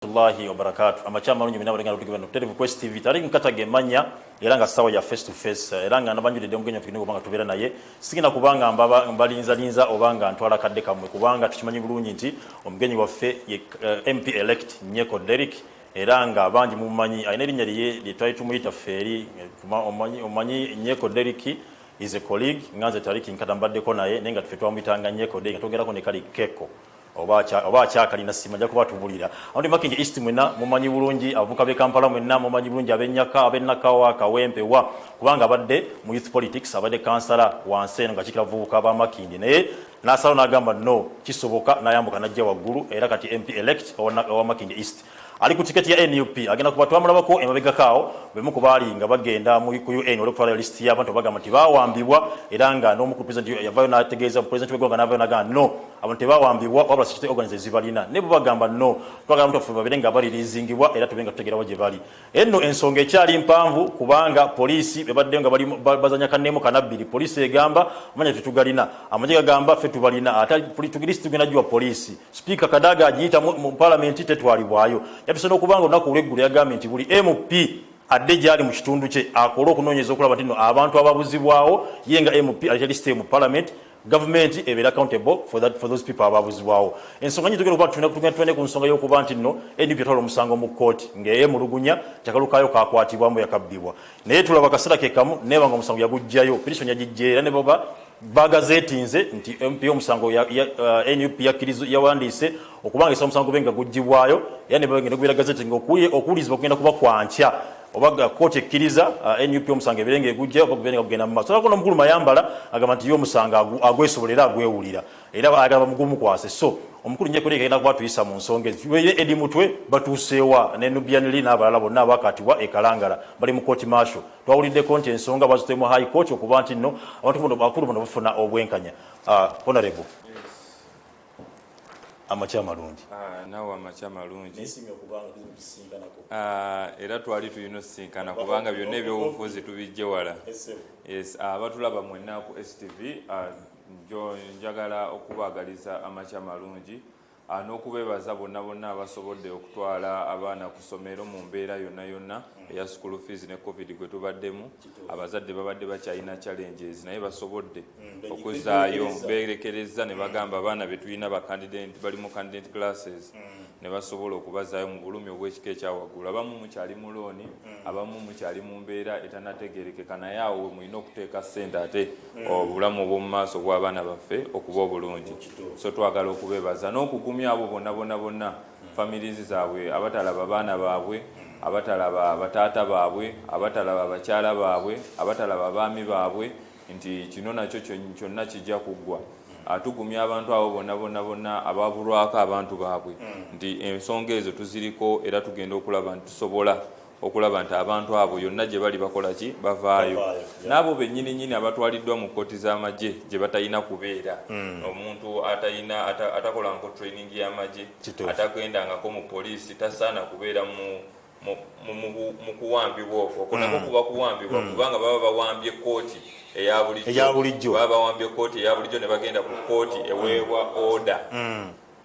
Allahi wa barakatuh. Amachama lunyu bina balenga lutukiba no Television Quest TV. Tari nkataga emanya era nga sawa ya face to face. Era nga nabanjulide omugenya fikini kubanga tubera naye. Sikina kubanga mbalinza obanga ntwala kadde kamwe kubanga tukimanyi bulungi nti omugenyi waffe MP elect Nyeko Derrick era nga banji mumanyi ayina erinnya lye twali tumuyita feri omanyi Nyeko Derrick is a colleague nganze tariki nkatambaddeko naye nenga tufe twamuyitanga Nyeko Derrick togerako ne kali keko oba kyakali na simanja kuba tubulira andi makinje east mwena mumanyi bulungi avuka be Kampala mwena mumanyi bulungi abenyaka abenakawa kawempe wa kubanga abadde mu youth politics abadde kansala wanseno nga kikiravuka ba makinje naye nasalo nagamba no kisoboka nayambuka najja waggulu era kati MP elect owa makinje east ali ku tiketi ya NUP agenda kubatwamulabako emabega kawo bemu kubali nga bagenda mu UN olokutwala list y'abantu bagamba nti bawambibwa era nga n'omukulu president yavayo nategeeza president w'eggwanga navayo nagamba no abantu tebawambibwa wabula security organizers balina ne bagamba no twagala muntu afuba birenga bali lizingibwa era tubenga tutegerawo gye bali enno ensonga ekyali mpanvu kubanga polisi bebadde nga bali bazanya kanemo kanabiri polisi egamba manya tutugalina amajega gamba fe tubalina ata tugirisi tugenda jwa polisi speaker Kadaga ajiyita mu parliament tetwalibwayo yapisana okubanga onaku uleggulu yagambye nti buli MP adde gyali mu kitundu kye akola okunoonyeza okulaba nti abantu ababuzibwawo yenga MP alitali stay mu parliament government ebeera accountable for those people ababuzibwawo ensonga nyingi tugenda tugenda ku nsonga y'okuba nti nno NUP yatwala omusango mu kkooti ng'eyemulugunya kyakalukayo kakwatibwamu yakabbibwa naye tulaba kaseera ke kamu nebanga omusango yagujjayo petition yagijjeera ne baba bagazetinze nti MP omusango NUP yawandiise okubanga omusango benga gujjibwayo yani bagenda kubira gazeti ng'okuwulizibwa kugenda kuba kwankya obaga kote ekkiriza NUP omusango ebirenga egujja obaga kugenda mu maaso n'omukulu Mayambala agamba nti y'omusango agwesobolera agwewulira era agamba mugumu kwase so omukulu Nyeko Derrick agenda kuba tuyisa mu nsonga ezo edi mutwe batuuseewa ne Nubian n'abalala bonna abakatibwa ekalangala bali mu court martial twawuliddeko nti ensonga bazitemu high court okuba nti nno abantu bakulu bano bafuna obwenkanya honorable amacha malungi nawo amacha malungi nesimye okubanga tuzisinkanako era twali tuyino sinkana kubanga byonna ebyobufuzi tubijje wala yes abatulaba mwenna ku STV njagala okubaagaliza amacha malungi n'okubeebaza bonna abasobodde okutwala abaana ku ssomero mu mbeera yonna eya school fees ne covid gwe tubaddemu abazadde babadde bakyalina challenges naye basobodde okuzaayo beerekereza ne bagamba abaana be tulina bali mu candidate classes ne basobola okubazaayo mu bulumi obw'ekika ekyawaggulu abamu mukyali mu looni abamu mukyali mu mbeera etanategerekeka naye awo mulina okuteeka ssente ate obulamu obw'omu maaso bw'abaana baffe okuba obulungi so twagala okubeebaza n'okugumya abo bonna families zaabwe abatalaba baana baabwe abatalaba bataata baabwe abatalaba bakyala baabwe abatalaba abaami baabwe nti kino nakyo kyonna kijja kuggwa atugumya abantu abo bonna ababulwako abantu baabwe nti ensonga ezo tuziriko era tugenda okulaba nti tusobola okulaba nti abantu abo yonna gye bali bakola ki bavaayo n'abo bennyini abatwaliddwa mu kkooti z'amagye gye batalina kubeera omuntu atakola nko training y'amagye atagendangako mu poliisi tasaana kubeera mu kuwambibwa okwo okonako kuba kuwambibwa kubanga baba bawambye kkooti eya bulijjo baba bawambye kkooti eya bulijjo ne bagenda ku kkooti eweebwa order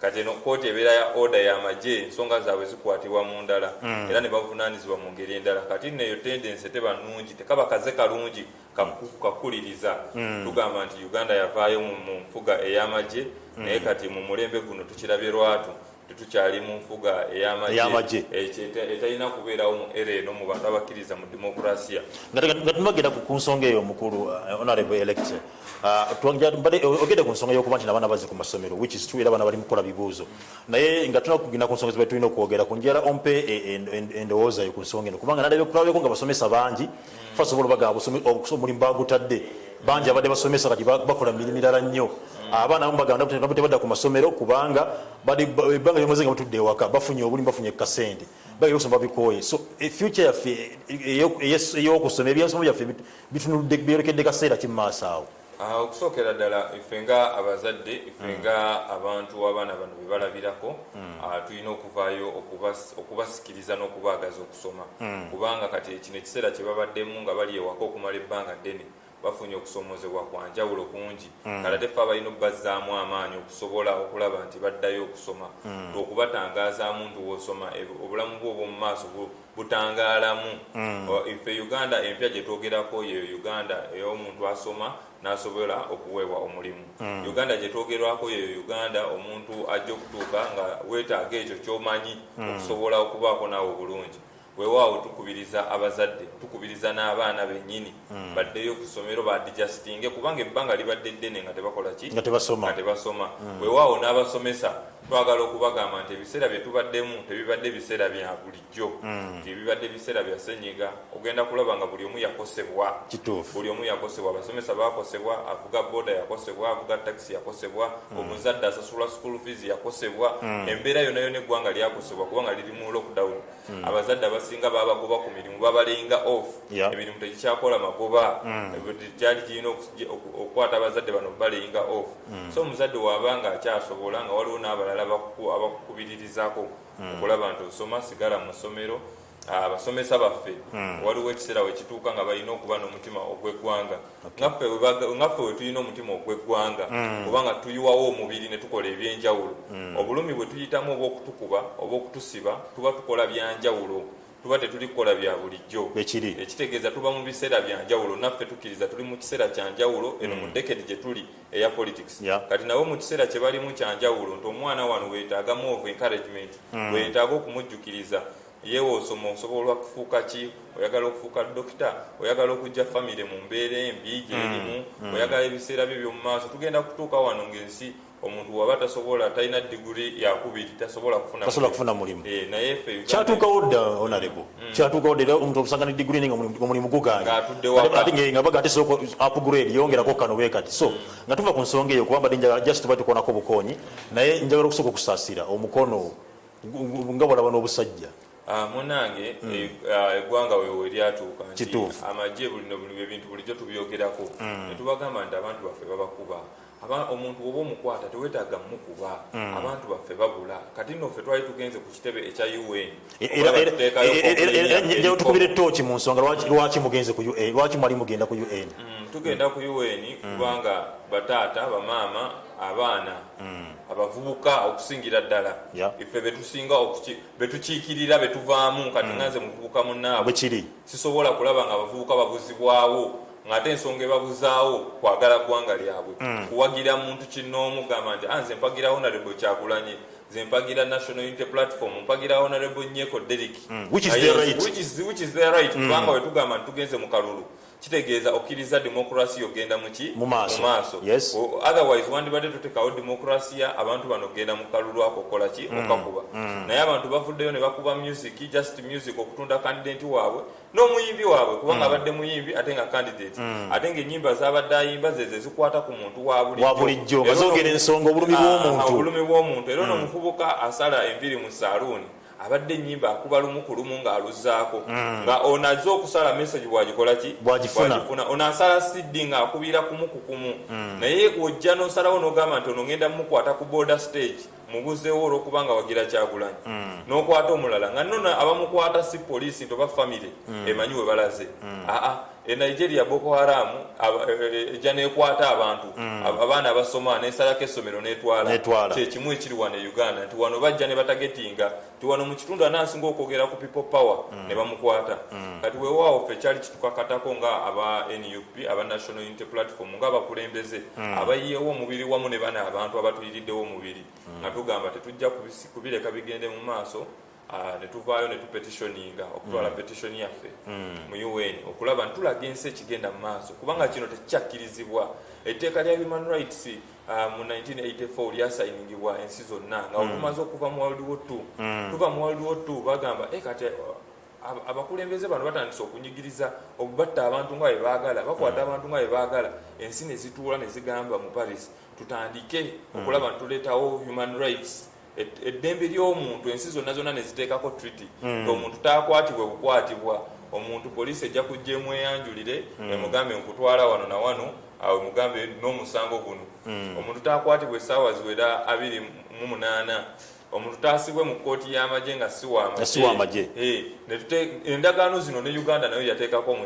kati eno kkooti ebeera ya order y'amagye ensonga zaabwe zikwatibwa mu ndala era ne bavunaanizibwa mu ngeri endala kati neyo tendensi teba nnungi tekaba kaze kalungi kakuliriza tugamba nti Uganda yavaayo mu nfuga ey'amagye naye kati mu mulembe guno tukirabye lwatu tukyali mu nfuga ey'amagye etalina kubeerawo mu era eno mu bantu abakkiriza mu demokrasiya nga tunagenda ku nsonga eyo omukulu honorable elect ogende ku nsonga y'okuba nti n'abaana bazze ku masomero which is true era abaana bali mu kukola bibuuzo naye nga tunakugenda ku nsonga ze tulina okwogera ku njala ompe endowooza yo ku nsonga eno kubanga nalabeko nga basomesa bangi fasobola bagamba omulimu bagutadde bangi abadde basomesa kati bakola mirimu mirala nnyo abaana abamu bagamba tebadda ku masomero kubanga ebbanga lyomaze nga batudde ewaka bafunye obulimu bafunye kasente babyosoma babikooye so future yaffe ey'okusoma ebyensomo byaffe bitunuludde byerekedde kaseera kimaaso awo okusookera ddala ife nga abazadde ife nga abantu abaana bano be balabirako tulina okuvaayo okubasikiriza n'okubaagaza okusoma kubanga kati kino ekiseera kye babaddemu nga bali ewaka okumala ebbanga ddene bafunye okusomozebwa kwa njawulo kungi kala tefe abalina obbazaamu amaanyi okusobola okulaba nti baddayo okusoma okubatangazaamu nti wosoma obulamu bwo obw'omu maaso butangaalamu ife Uganda empya gye twogerako ye Uganda ey'omuntu asoma n'asobola okuweebwa omulimu Uganda gye twogerwako ye Uganda omuntu ajja okutuuka nga weetaaga ekyo ky'omanyi okusobola okubaako naawe obulungi weewaawo tukubiriza abazadde tukubiriza n'abaana bennyini baddeyo ku ssomero badijasitinge kubanga ebbanga libadde ddene nga tebakola ki nga tebasoma weewaawo n'abasomesa twagala okubagamba nti ebiseera bye tubaddemu tebibadde biseera bya bulijjo tebibadde biseera bya senyiga ogenda kulaba nga buli omu yakosebwa buli omu yakosebwa abasomesa bakosebwa avuga boda yakosebwa avuga taxi yakosebwa omuzadde asasula school fees yakosebwa embeera yonna yonna eggwanga lyakosebwa kubanga liri mu lockdown abazadde abasinga babagoba ku mirimu babalinga off emirimu tegikyakola magoba kyali kirina okukwata abazadde bano balinga off so omuzadde wabanga akyasobola nga waliwo n'abalala abakukubiririzaako okulaba nti osoma sigala mu ssomero abasomesa baffe waliwo ekiseera wekituuka nga balina okuba n'omutima ogw'eggwanga ngaffe we tulina omutima ogw'eggwanga kubanga tuyiwawo omubiri ne tukola ebyenjawulo obulumi bwe tuyitamu oba okutukuba oba okutusiba tuba tukola byanjawulo tuba tetuli kukola bya bulijjo ekitegeeza tuba mu biseera bya njawulo naffe tukkiriza tuli mu kiseera kya njawulo eno mu decade gye tuli eya politics kati nabo mu kiseera kye balimu kya njawulo nti omwana wano weetaaga more encouragement weetaaga okumujjukiriza yewe osoma osobola kufuuka ki oyagala okufuuka dokita oyagala okujja famire mu mbeera embi gyerimu oyagala ebiseera bye by'omu maaso tugenda kutuuka wano ng'ensi omuntu waba tasobola talina diguri yakubiri tasobola kufuna mulimu naye ffe kyatuukawo dda honorable kyatuukawo dda omuntu okusanga ne diguri ninga omulimu guganye ate nga baga ate soko upgrade yongerako kano bwe kati so nga tuva ku nsonga eyo kubanga njagala just tuba tukonako bukonyi naye njagala okusooka okusaasira omukono nga bwalaba n'obusajja munange eggwanga wewe lyatuuka nti amagye buli ebintu bulijjo tubyogerako ne tubagamba nti abantu baffe babakuba omuntu oba omukwata teweetaaga mukuba abantu baffe babula kati nno ffe twali tugenze ku kitebe ekya UN era tukubira ettooki mu nsonga lwaki mugenze ku UN lwaki mwali mugenda ku UN tugenda ku UN kubanga bataata bamaama abaana abavubuka okusingira ddala ife betusinga betukiikirira betuvaamu kati nganze muvubuka munnaabwe sisobola kulaba nga abavubuka babuzibwawo ng'ate ensonga ebabuzaawo kwagala ggwanga lyabwe kuwagira muntu kinnoomu gamba nti nze mpagira Honorable Kyagulanyi nze mpagira National Unity Platform mpagira Honorable Nyeko Derrick which is their right kubanga we tugamba nti tugenze mu kalulu kitegeeza okkiriza demokrasi ogenda mu maaso otherwise wandibadde tutekawo demokrasiya abantu bano ogenda mu kalulu ako okola ki okakuba naye abantu bavuddeyo ne bakuba music just music okutunda candidate waabwe n'omuyimbi waabwe kubanga abadde muyimbi ate nga candidate ate ng'ennyimba z'abadde ayimba ze zikwata ku muntu wa bulijjo nga zoogera ensonga obulumi bw'omuntu era n'omuvubuka asala enviri mu saaluuni abadde ennyimba akuba lumu ku lumu ng'aluzaako nga ono azze okusala message bwagikola ki bwagifuna ono asala siddi ng'akubira kumu ku kumu naye ojja n'osalawo n'ogamba nti ono ngenda mukwata ku border stage mubuzeewo olw'okubanga wagira Kyagulanyi n'okwata omulala nga nno abamukwata si poliisi nti oba famire emanyi we balaze Nigeria Boko Haram ejja nekwata abantu abaana abasoma nesalako essomero netwala kyekimu ekiri wano e Uganda nti wano bajja ne batagetinga nti wano mu kitundu anansinga okwogera ku people power ne bamukwata kati weewaawo ffe kyali kitukakatako nga aba NUP aba National Unity Platform nga abakulembeze abayiyewo omubiri wamu ne bana abantu abatuliriddewo omubiri nga tugamba tetujja kubireka bigende mu maaso netuvaayo netupetitioninga okutwala petition yaffe mu UN okulaba ntulaga ensi ekigenda mu maaso kubanga kino tekikyakkirizibwa etteeka lya human rights mu 1984 lyasayiningibwa ensi zonna nga tumaze okuva mu World War II tuva mu World War II bagamba kati abakulembeze bano batandise okunyigiriza okubatta abantu nga bwe baagala bakwata abantu nga bwe baagala ensi ne zituula ne zigamba mu Paris tutandike okulaba ntuleetawo human rights eddembe ly'omuntu ensi zonna zonna ne ziteekako treaty omuntu taakwatibwe bukwatibwa omuntu poliisi ejja kujja emweyanjulire emugambe nkutwala wano na wano awe mugambe n'omusango guno omuntu taakwatibwa essaawa ziwera 28 omuntu taasibwe mu kkooti y'amagye nga si w'amagye endagaano zino ne Uganda nayo yateekako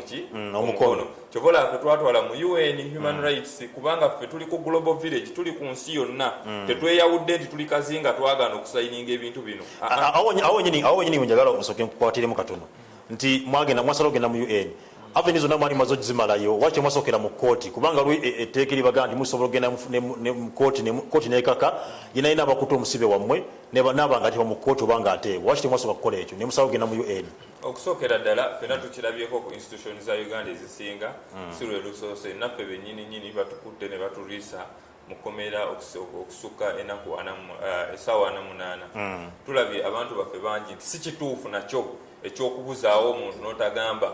omukono kyobola ffe twatwala mu UN Human Rights kubanga ffe tuli ku global village tuli ku nsi yonna tetweyawudde nti tuli kazinga twagaana okusayininga ebintu bino awo nyini njagala omusooke nkukwatiremu katono nti mwasala ogenda mu UN aveni zonna mwali maze okuzimalayo waki mwasookera mu kkooti kubanga etteeka eribaga nti musobola okugenda mu kkooti nekaka yenayina abakuta omusibe wammwe nabanga tiba mu kkooti obanga ateebwa waki temwasobola kukola ekyo ne musala okugenda mu UN okusookera ddala fena tukirabyeko ku institution za Uganda ezisinga si lwe lusoose naffe bennyininyini batukutte ne batulwisa mukomera okusukka essaawa 48 tulabye abantu baffe bangi nti si kituufu nakyo ekyokubuzaawo omuntu notagamba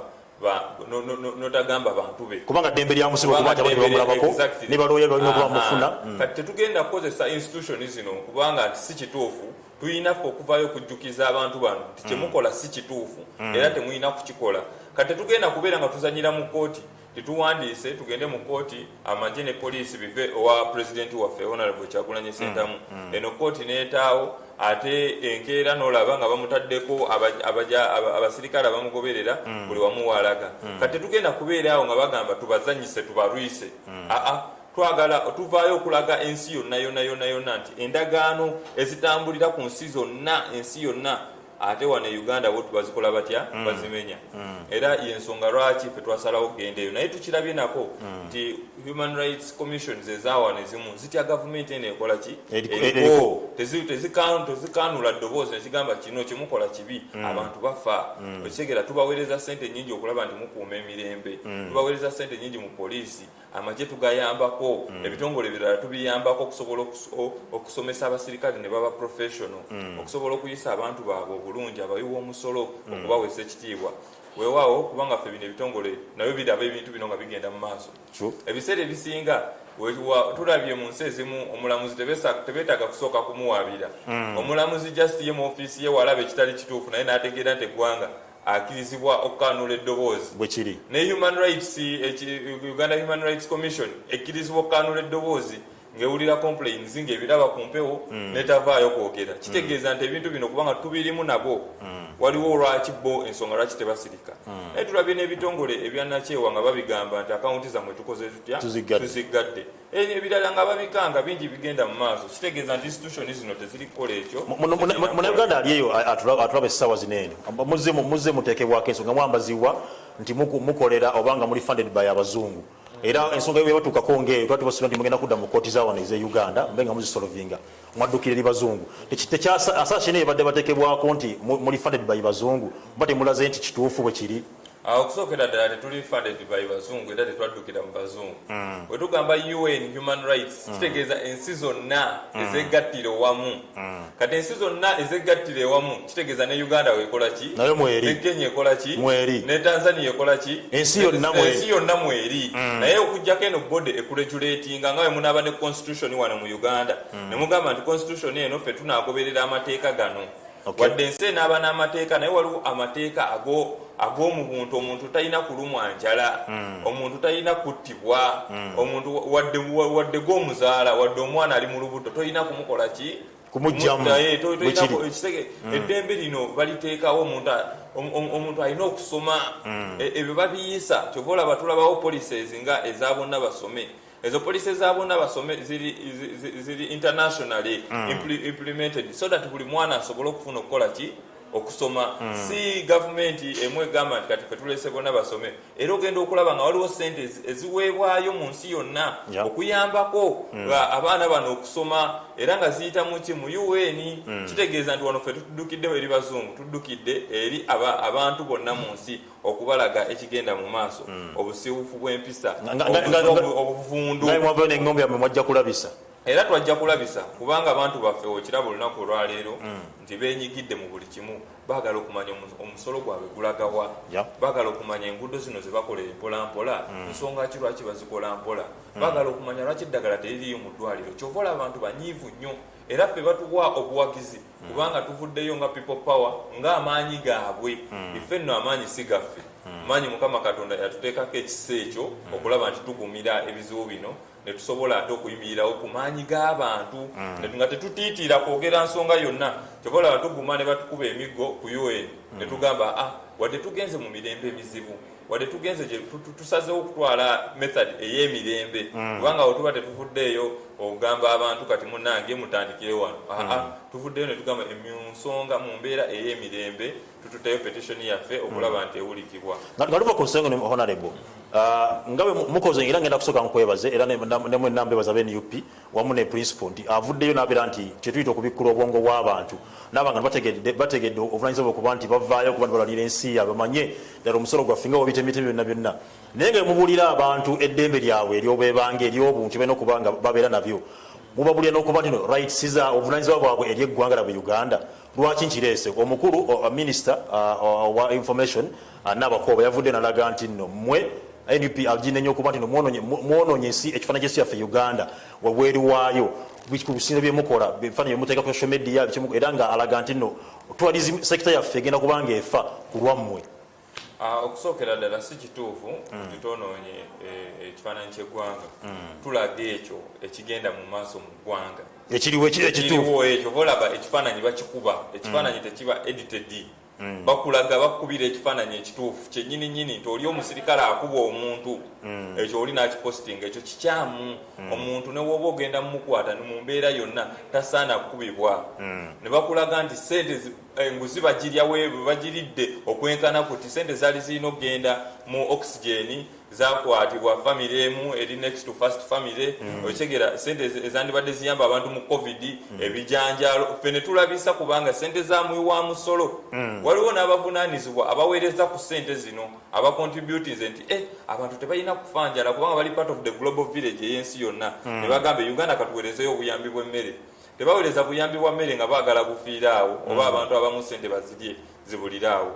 bantu be kubanga ddembe lya musibe okubamulabako ne balooya balina okuba mufuna kati tetugenda kukozesa institution zino kubanga nti si kituufu tuyinaffe okuvaayo okujjukiza abantu bano nti kyemukola si kituufu era temulina kukikola kati tetugenda kubeera nga tuzanyira mu kkooti tituwandiise tugende mu kkooti amagye ne poliisi bive owa pulezidenti waffe Honorable Kyagulanyi Ssentamu eno kkooti neetaawo ate enkeera n'olaba nga bamutaddeko abasirikale abamugoberera buli wamu waalaga kati tetugenda kubeera awo nga bagamba tubazanyise tubalwise twagala tuvaayo okulaga ensi yonna nti endagaano ezitambulira ku nsi zonna ensi yonna ate wane Uganda bo tubazikola batya bazimenya era yensonga lwaki ffe twasalawo kugendeeyo naye tukirabye nako nti Human Rights Commissions ezaawana ezimu zitya gavumenti eno ekola ki tezikaanula ddoboozi nekigamba kino kyemukola kibi abantu bafa ekitegeera tubaweereza ssente nnyingi okulaba nti mukuuma emirembe tubaweereza ssente nnyingi mu poliisi amagye tugayambako ebitongole birala tubiyambako okusobola okusomesa abasirikale ne baba professional okusobola okuyisa abantu baabwe obulungi abayiwa omusolo okubaweesa ekitiibwa weewaawo kubanga ffe bino ebitongole nabyo biraba ebintu bino nga bigenda mu maaso ebiseera ebisinga tulabye mu nsi ezimu omulamuzi tebeetaaga kusooka kumuwaabira omulamuzi just ye mu ofiisi ye walaba ekitali kituufu naye n'ategeera nti eggwanga akirizibwa okukaanula eddoboozi bwekiri ne Uganda Human Rights Commission ekkirizibwa okukaanula eddoboozi ngewulira complaints ng'ebiraba ku mpewo netavaayo kwogera kitegeeza nti ebintu bino kubanga tubirimu nabo waliwo lwaki bo ensonga lwaki tebasirika naye tulabye n'ebitongole ebyanakyewa nga babigamba nti akawunti zammwe tukoze tutya tuziggadde ebirala nga babikanga bingi bigenda mu maaso kitegeeza nti institution zino teziri kukola ekyo munauganda ali eyo atulaba essaawa zineeno muzze muteekebwako ensonga mwambazibwa nti mukolera obanga muli funded by abazungu era ensonga yebatuukako ngaeyo twali tubasubira nti mugenda kudda mu kkooti zaawana eze Uganda mbe nga muzisolovinga mwaddukira eri bazungu asashine ebadde bateekebwako nti muli funded by bazungu mba temulaze nti kituufu bwe kiri okusookera ddala tetuli funded by bazungu era tetwaddukira mu bazungu bwe tugamba UN Human Rights kitegeeza ensi zonna ezeggattire wamu kati ensi zonna ezeggattire wamu kitegeeza ne Uganda weekola ki nayo mweri ne Kenya ekola ki mweri ne Tanzania ekola ki ensi yonna mweri naye okujjako eno bode ekuregulatinga nga we munaaba ne constitution wano mu Uganda ne mugamba nti constitution eno ffe tunaagoberera amateeka gano wadde ensi enaaba n'amateeka naye waliwo amateeka ag'omuntu omuntu talina kulumwa njala omuntu talina kuttibwa omuntu wadde g'omuzaala wadde omwana ali mu lubuto tolina kumukola ki kumujjamu eddembe lino baliteekawo omuntu alina okusoma ebyo babiyisa kyova olaba tulabawo policies nga eza bonna basome ezo policies za bonna basome ziri internationally implemented so that buli mwana asobole okufuna okukola ki okusoma si gavumenti emwe egamba nti kati ffe tulese bonna basome era ogenda okulaba nga waliwo ssente eziweebwayo mu nsi yonna okuyambako abaana bano okusoma era nga ziyita muki mu UN kitegeeza nti wano ffe tuddukidde eri bazungu tuddukidde eri abantu bonna mu nsi okubalaga ekigenda mu maaso obusiiwufu bw'empisa obuvundu n'engombe yammwe mwajja kulabisa era twajja kulabisa kubanga abantu baffe okiraba olunaku olwaleero nti beenyigidde mu buli kimu baagala okumanya omusolo gwabwe gulagawa baagala okumanya enguudo zino ze bakola empolampola nsonga ki lwaki bazikola mpola baagala okumanya lwaki eddagala teririyo mu ddwaliro kyova olaba abantu banyiivu nnyo era ffe batuwa obuwagizi kubanga tuvuddeyo nga people power ng'amaanyi gaabwe ife nno amaanyi si gaffe amaanyi Mukama Katonda yatuteekako ekisa ekyo okulaba nti tugumira ebizibu bino ne tusobola ate okuyimirirawo ku maanyi g'abantu nga tetutiitira kwogera nsonga yonna kyobola batuguma ne batukuba emiggo ku UN ne tugamba wadde tugenze mu mirembe emizibu wadde tugenze gye tusazeewo okutwala method ey'emirembe kubanga we tuba tetuvuddeeyo ogamba abantu kati munnange mutandikire wano tuvuddeyo ne tugamba ensonga mu mbeera ey'emirembe tututeyo petition yaffe okulaba nti ewulikibwa nga tuva ku nsonga honorable nga bwe mukoze era ngenda kusooka nkwebaze era nemwe nambebaza b'NUP wamu ne principal nti avuddeyo n'abeera nti kyetuyita okubikkula obwongo bw'abantu n'abanga bategedde obuvunaanyizibwa okuba nti bavaayo okuba nibalwanira ensi yaabwe bamanye ddala omusolo gwaffe nga wabitemitem byonna byonna naye nga mubuulira abantu eddembe lyabwe ery'obwebange ery'obuntu balina okuba nga babeera nabyo mubabulira n'okuba nti rights za obuvunaanyizibwa bwabwe eri eggwanga lyabwe Uganda lwaki nkireese omukulu minisita wa information Nabakooba yavudde n'alaga nti nno mmwe NUP aginenya okuba nti mwonoonye ensi ekifaananyi ky'ensi yaffe Uganda wabweru waayo ku bisinzo byemukola bifaananyi byemuteeka ku social media era nga alaga nti nno tourism sector yaffe egenda kubanga efa ku lwammwe okusookera ddala si kituufu tutonoonye ekifaananyi ky'eggwanga tulaga ekyo ekigenda mu maaso mu ggwanga ekiriwo ekyo bolaba ekifaananyi bakikuba ekifaananyi tekiba edited bakulaga bakubira ekifaananyi ekituufu kyennyini nti oli omusirikale akuba omuntu ekyo oli n'akipositinga ekyo kikyamu omuntu ne woba ogenda mumukwata mu mbeera yonna tasaana kukubibwa ne bakulaga nti sente enguzi bagirya bagiridde okwenkana kuti sente zaali zirina okugenda mu oxygen zakwatibwa family emu eri next to first family okitegeera sente ezandibadde ziyamba abantu mu covid ebijanjalo ffe ne tulabisa kubanga sente zamuyiwa musolo waliwo n'abavunaanyizibwa abaweereza ku sente zino abacontributors nti abantu tebalina kufanjala kubanga bali part of the global village ey'ensi yonna ne bagamba Uganda katuweerezeyo obuyambi bw'emmere tebaweereza buyambi bwa mmere nga baagala bufiiraawo oba abantu abamu sente bazirye zibuliraawo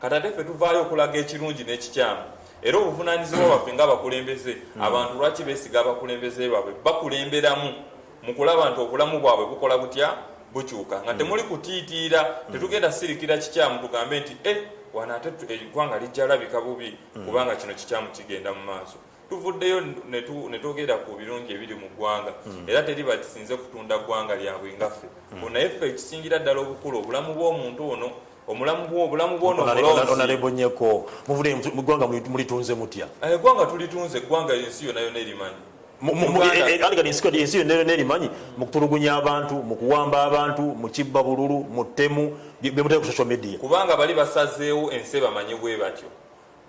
kati ate ffe tuvaayo okulaga ekirungi n'ekikyamu era obuvunaanyizibwa bwaffe ng'abakulembeze abantu lwaki beesiga abakulembeze baabwe bakulemberamu mu kulaba nti obulamu bwabwe bukola butya bukyuka nga temuli kutiitiira tetugenda sirikira kikyamu tugambe nti wano ate eggwanga lijja labika bubi kubanga kino kikyamu kigenda mu maaso tuvuddeyo ne twogera ku birungi ebiri mu ggwanga era teri batisinze kutunda ggwanga lyabwe ngaffe naye ffe ekisingira ddala obukulu obulamu bw'omuntu ono obulamu bwono onalebonyeko muvudde mu ggwanga mulitunze mutya eggwanga tulitunze eggwanga ensi yonna yonna erimanyi ensi yonna erimanyi mu kutulugunya abantu mu kuwamba abantu mu kibba bululu mu ttemu byemuteeka ku social media kubanga bali basazeewo ensi bamanyi bwe batyo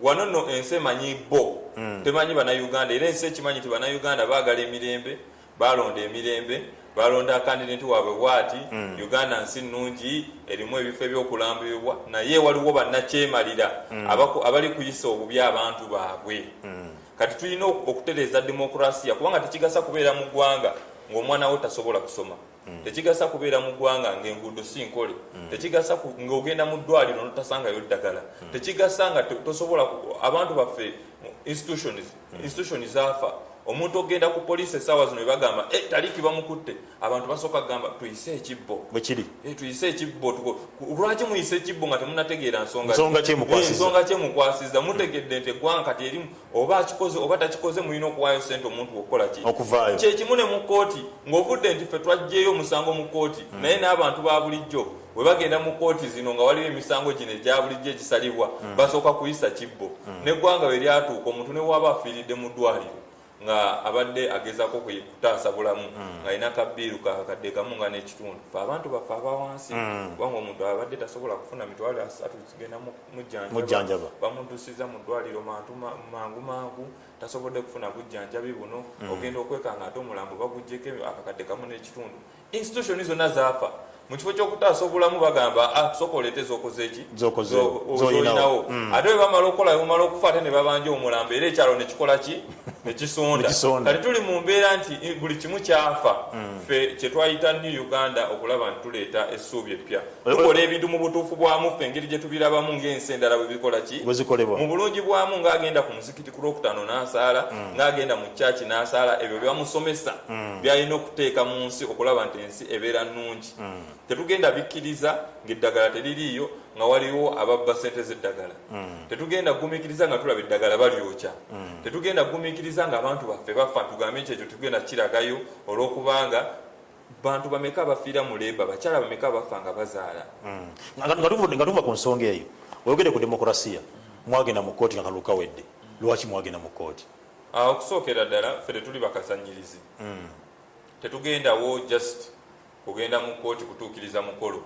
wano nno ensi emanyi bo temanyi bannayuganda era ensi ekimanyi ti bannayuganda baagala emirembe balonda emirembe balonda kandidati waabwe bwati Uganda nsi nnungi erimu ebifo ebyokulambibwa naye waliwo bannakyemalira abali kuyisa obubi abantu baabwe kati tulina okutereeza demokrasiya kubanga tekigasa kubeera mu ggwanga ng'omwana we tasobola kusoma tekigasa kubeera mu ggwanga ng'enguudo si nkole tekigasa ng'ogenda mu ddwaliro notasangayo ddagala tekigasa nga tosobola abantu baffe institutions zaafa omuntu ogenda ku poliisi essaawa zino bagamba taliki bamukutte abantu basooka kugamba tuyise ekibbo bwekiri tuyise ekibbo lwaki muyise ekibbo nga temunategeera nsonga kyemukwasiza mutegedde nti eggwanga kati erimu oba akikoze oba takikoze mulina okuwaayo sente omuntu okukola ki okuvaayo kyekimu ne mu kooti ng'ovudde nti ffe twajjeeyo omusango mu kooti naye n'abantu ba bulijjo bwe bagenda mu kooti zino nga waliwo emisango gino egya bulijjo egisalibwa basooka kuyisa kibbo n'eggwanga we lyatuuka omuntu ne waba afiiridde mu ddwaliro nga abadde agezako kutaasa bulamu nga alina kabiiru kakadde kamu nga n'ekitundu fe abantu baffe abawansi kubanga omuntu abadde tasobola kufuna mitwalo 3 zigenda mujjanjaba bamutusiza mu ddwaliro mangu tasobodde kufuna bujjanjabi buno ogenda okwekanga ate omulambo bagujjeko akakadde kamu n'ekitundu institution zonna zaafa mu kifo ky'okutaasa obulamu bagamba sooka oleete z'okozeki z'olinawo ate bwe bamala okukola bamala okufa ate ne babanja omulambo era ekyalo ne kikola ki nekisonda kati tuli mu mbeera nti buli kimu kyafa ffe kyetwayita New Uganda okulaba nti tuleeta essuubi eppya tukola ebintu mu butuufu bwamu ffe engeri gye tubirabamu ng'ensi endala bwe bikola ki mu bulungi bwamu ng'agenda ku muzikiti ku Lwokutaano n'asaala ng'agenda mu kyaki n'asaala ebyo byamusomesa byalina okuteeka mu nsi okulaba nti ensi ebeera nnungi tetugenda bikkiriza ng'eddagala teririiyo nga waliwo ababba ssente z'eddagala tetugenda kugumiikiriza nga tulaba eddagala balyokya tetugenda kugumiikiriza nga abantu baffe bafa tugambe ekyo tugenda kiragayo olw'okubanga bantu bameka bafiira mu leba bakyala bameka bafa nga bazaala nga tuva ku nsonga eyo oyogere ku demokrasiya mwagenda mu kkooti nga kaluka wedde lwaki mwagenda mu kkooti okusookera ddala ffe tetuli bakasanyirizi tetugendawo just kugenda mu kkooti kutuukiriza mukolo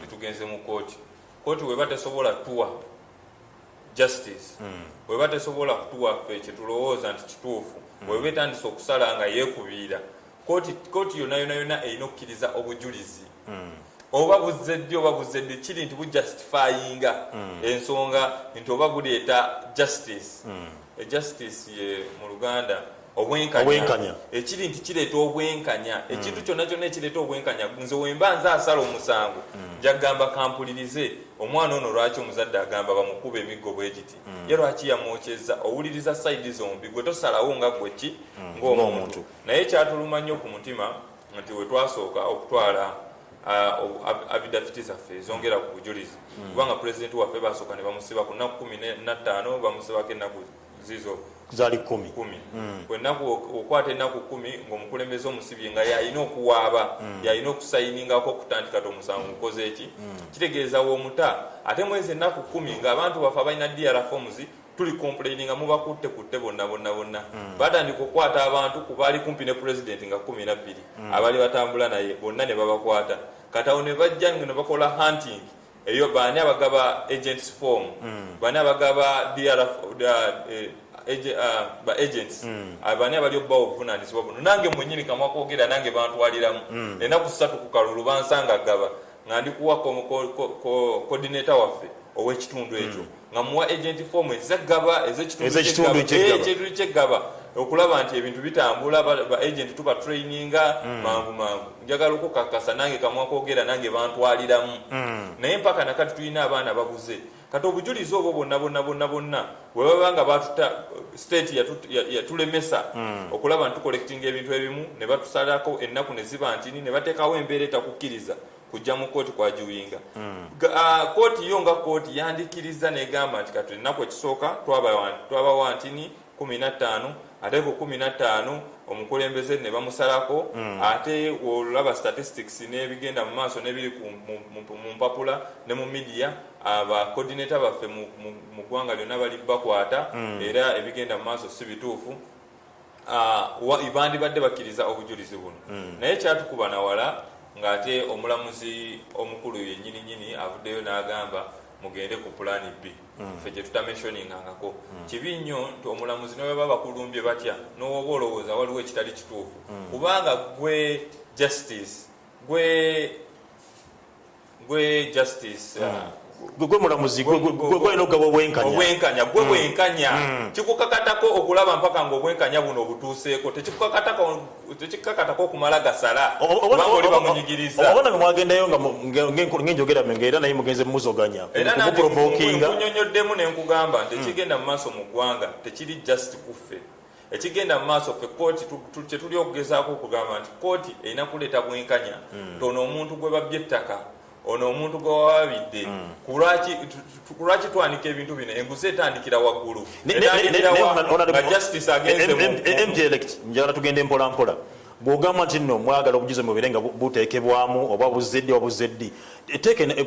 tetugenze mu kkooti kkooti weba tesobola tuwa justice weba tesobola kutuwa ffe kyetulowooza nti kituufu weba etandisa okusala nga yeekubiira kkooti yonna yonna erina okukkiriza obujulizi oba buzzedde oba buzzedde kiri nti bujustifyinga ensonga nti oba buleeta justice justice ye mu Luganda obwenkanya ekiri nti kireeta obwenkanya ekintu kyonna kyonna ekireeta obwenkanya nze wemba nze asala omusango njagamba kampulirize omwana ono lwaki omuzadde agamba bamukuba emiggo bwe giti ye lwaki yamwokyeza owuliriza sayidi zombi gwe tosalawo nga gwe ki ng'omuntu naye kyatuluma nnyo ku mutima nti we twasooka okutwala abidafiti zaffe ezongera ku bujulizi kubanga pulezidenti waffe basooka ne bamusiba ku nnaku 15 bamusibako ennaku zizo zali 10 kwenaku okwata ennaku 10 ng'omukulembeze omusibye nga yalina okuwaaba yalina okusayiningako okutandika omusango mukoze eki kitegeeza w'omuta ate mwezi ennaku 10 ng'abantu baffe abalina DR forms tuli complaininga mubakutte kutte bonna batandika okukwata abantu kubaali kumpi ne pulezidenti nga 12 abali batambula naye bonna ne babakwata katawo ne bajja ne bakola hunting eyo baani abagaba agents form baani abagaba DR ba agents abani abali obba obuvunanyizibwa buno nange mwenyini kamwa kwogera nange bantwaliramu ennaku 3 ku kalulu bansanga gaba nga ndikuwa coordinator waffe ow'ekitundu ekyo nga muwa agent form ezagaba ezekitundu kyegaba okulaba nti ebintu bitambula ba agent tuba traininga mangu njagala okukakasa nange kamwa kwogera nange bantwaliramu naye mpaka nakati tulina abaana babuze kati obujulizi obwo bonna bwe babanga batuta state yatulemesa okulaba nti tukollectinga ebintu ebimu ne batusalako ennaku ne ziba ntini ne bateekawo embeera etakukkiriza kujja mu kooti kwajiwinga kooti yo nga kooti yandikiriza negamba nti kati ennaku ekisooka twabawa ntini 15 ate ku 15 omukulembeze ne bamusalako ate olaba statistics n'ebigenda mu maaso n'ebiri mu mpapula ne mu media aba coordinator baffe mu ggwanga lyonna bali bakwata era ebigenda mu maaso si bituufu bandibadde bakkiriza obujulizi buno naye kyatukuba nawala ng'ate omulamuzi omukulu yennyini avuddeyo n'agamba mugende ku plan B ffe gye tutamentioningangako kibi nnyo nti omulamuzi ne baba bakulumbye batya n'owoba olowooza waliwo ekitali kituufu kubanga gwe justice gwe mulamuzi gwe nogaba obwenkanya gwe bwenkanya kikukakatako okulaba mpaka ng'obwenkanya buno obutuuseeko tekikakatako okumala gasala kubanga oli bamunyigiriza obona nga mwagendayo ngenjogera era naye mugenze mumuzoganya nkunyonyoddemu ne nkugamba nti ekigenda mu maaso mu ggwanga tekiri just kuffe ekigenda mu maaso ffe kooti kyetuli okugezaako okugamba nti kooti erina kuleeta bwenkanya tono omuntu gwe babbye ettaka ono omuntu gwe wawabidde kulwaki twanika ebintu bino enguzi etandikira waggulu nga justice agenze mplect njagala tugende mpolampola bw'ogamba nti nno mwagala obujulizi mubire nga buteekebwamu oba buzeddi oba buzeddi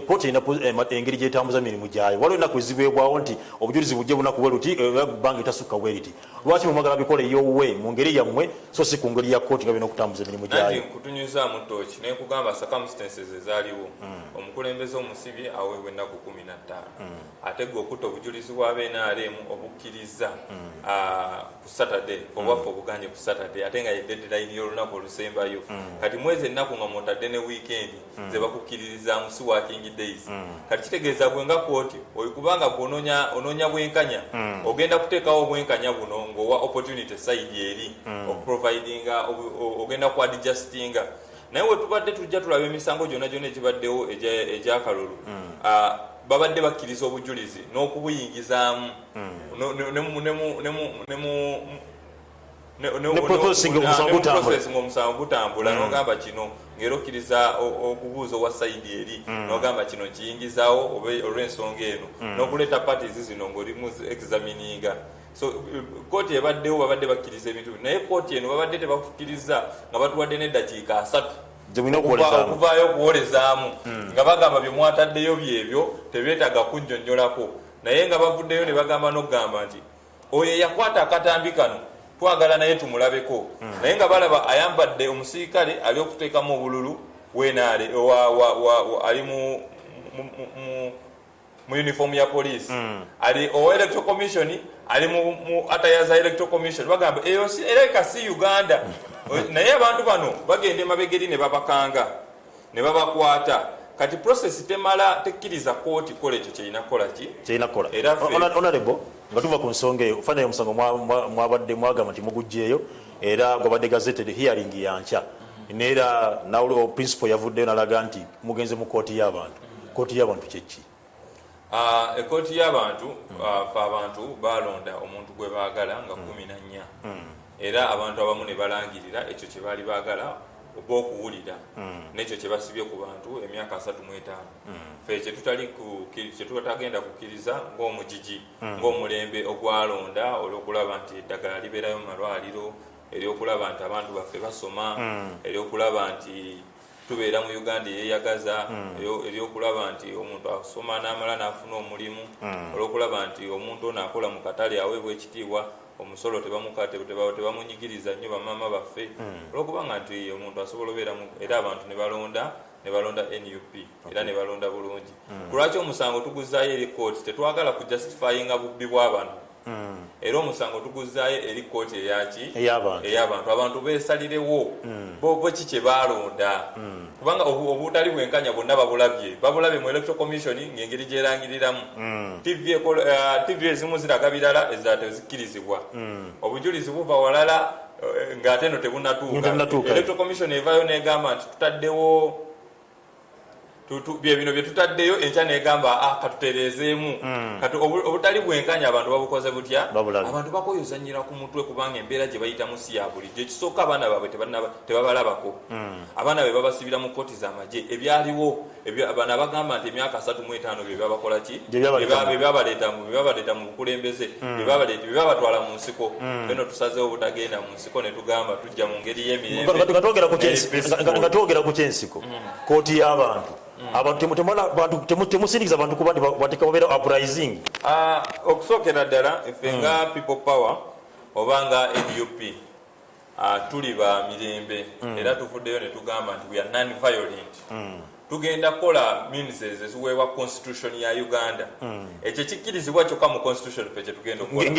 pooti erina engeri gyetambuza emirimu gyayo waliwo ennaku ezibwebwawo nti obujulizi bujje bunaku bwe luti bbanga etasukka bwe riti lwaki mumwagala bikole yowe mu ngeri yammwe so si ku ngeri ya kooti nga birina okutambuza emirimu gyayo kutunyuzaamu ttooki naye nkugamba circumstances ezaaliwo omukulembeze omusibye aweebwa ennaku 15 ate gwe okutta obujulizi bwa BNRM obukkiriza ku Saturday obwaffe obuganye ku Saturday ate nga ye deadline y'olunaku olusembayo kati mwezi ennaku nga mwotadde ne weekend ze bakukkiririzaamu musi working days kati kitegeeza gwe nga kooti kubanga onoonya bwenkanya ogenda kuteekawo obwenkanya buno ng'owa opportunity side eri okuprovidinga ogenda ku adjustinga naye we tubadde tujja tulaba emisango gyonna egibaddewo egyakalulu babadde bakkiriza obujulizi n'okubuyingizaamu omusango gutambula n'ogamba kino ng'era okkiriza okubuuza owa sayidi eri n'ogamba kino nkiyingizaawo olw'ensonga eno n'okuleeta parties zino ng'olimu examininga so kooti ebaddewo babadde bakkiriza ebintu naye kooti eno babadde tebakukkiriza nga batuwadde n'eddakiika 3 okuvaayo okuwolezaamu nga bagamba bye mwataddeyo byebyo tebyetaaga kunnyonnyolako naye nga bavuddeyo ne bagamba n'okugamba nti oyo eyakwata akatambi kano twagala naye tumulabeko naye nga balaba ayambadde omusirikale ali okuteekamu obululu wenaale ali mu uniform ya police ali owa electoral commission ali mu attire za electoral commission bagamba eyo ereka si Uganda naye abantu bano bagenda emabegeri ne babakanga ne babakwata kati process temala tekkiriza kooti kola ekyo kyeyinakola era honorable nga tuva ku nsonga eyo fanayo omusango mwabadde mwagamba nti mugujjeeyo era gwabadde gazetted hearing yankya neera nawuliwo principal yavuddeyo nalaga nti mugenze mu kooti y'abantu kyeki ekooti y'abantu fe abantu balonda omuntu gwe baagala nga 14 era abantu abamu ne balangirira ekyo kye baali baagala oba okuwulira n'ekyo kye basibye ku bantu emyaka 35 fe kyetutagenda kukkiriza ng'omugigi ng'omulembe ogwalonda olw'okulaba nti eddagala libeerayo mu malwaliro eryokulaba nti abantu baffe basoma eryokulaba nti tubeera mu Uganda eyeyagaza eryokulaba nti omuntu asoma n'amala n'afuna omulimu olw'okulaba nti omuntu ono akola mu katale aweebwa ekitiibwa omusolo tebamunyigiriza nnyo bamaama baffe olw'okubanga nti omuntu asobola obeeramu era abantu ne balonda NUP era ne balonda bulungi kulwaki omusango tuguzaayo eri kooti tetwagala kujustifyinga bubbi bw'abantu era omusango tuguzaayo eri kooti ey'abantu abantu beesalirewo bo ki kye balonda kubanga obutali bwenkanya bwonna babulabye mu electoral commission ng'engeri gyerangiriramu TV ezimu ziraga birala ezirala tezikkirizibwa obujulizi buva walala ng'ate eno tebunatuuka electoral commission evaayo n'egamba nti tutaddewo bino bye tutaddeyo enkya negamba katutereezeemu kati obutali bwenkanya abantu babukoze butya abantu bakoyozanyira ku mutwe kubanga embeera gye bayitamu si ya bulijjo ekisooka abaana baabwe tebabalabako abaana be babasibira mu kooti z'amagye ebyaliwo bano abagamba nti emyaka 35 bye babakola ki byebabaleeta mu bukulembeze byebabatwala mu nsiko beno tusazeewo obutagenda mu nsiko ne tugamba tujja mu ngeri y'emirembe nga twogera ku kyensiko kooti y'abantu abantu temusindikiza abantu kuba batika babeera uprising okusookera ddala ffe nga people power obanga NUP tuli ba mirembe era tuvuddeyo ne tugamba nti we are non-violent tugenda kukola means eziweebwa constitution ya Uganda ekyo kikkirizibwa kyokka mu constitution ffe kyetugenda okukola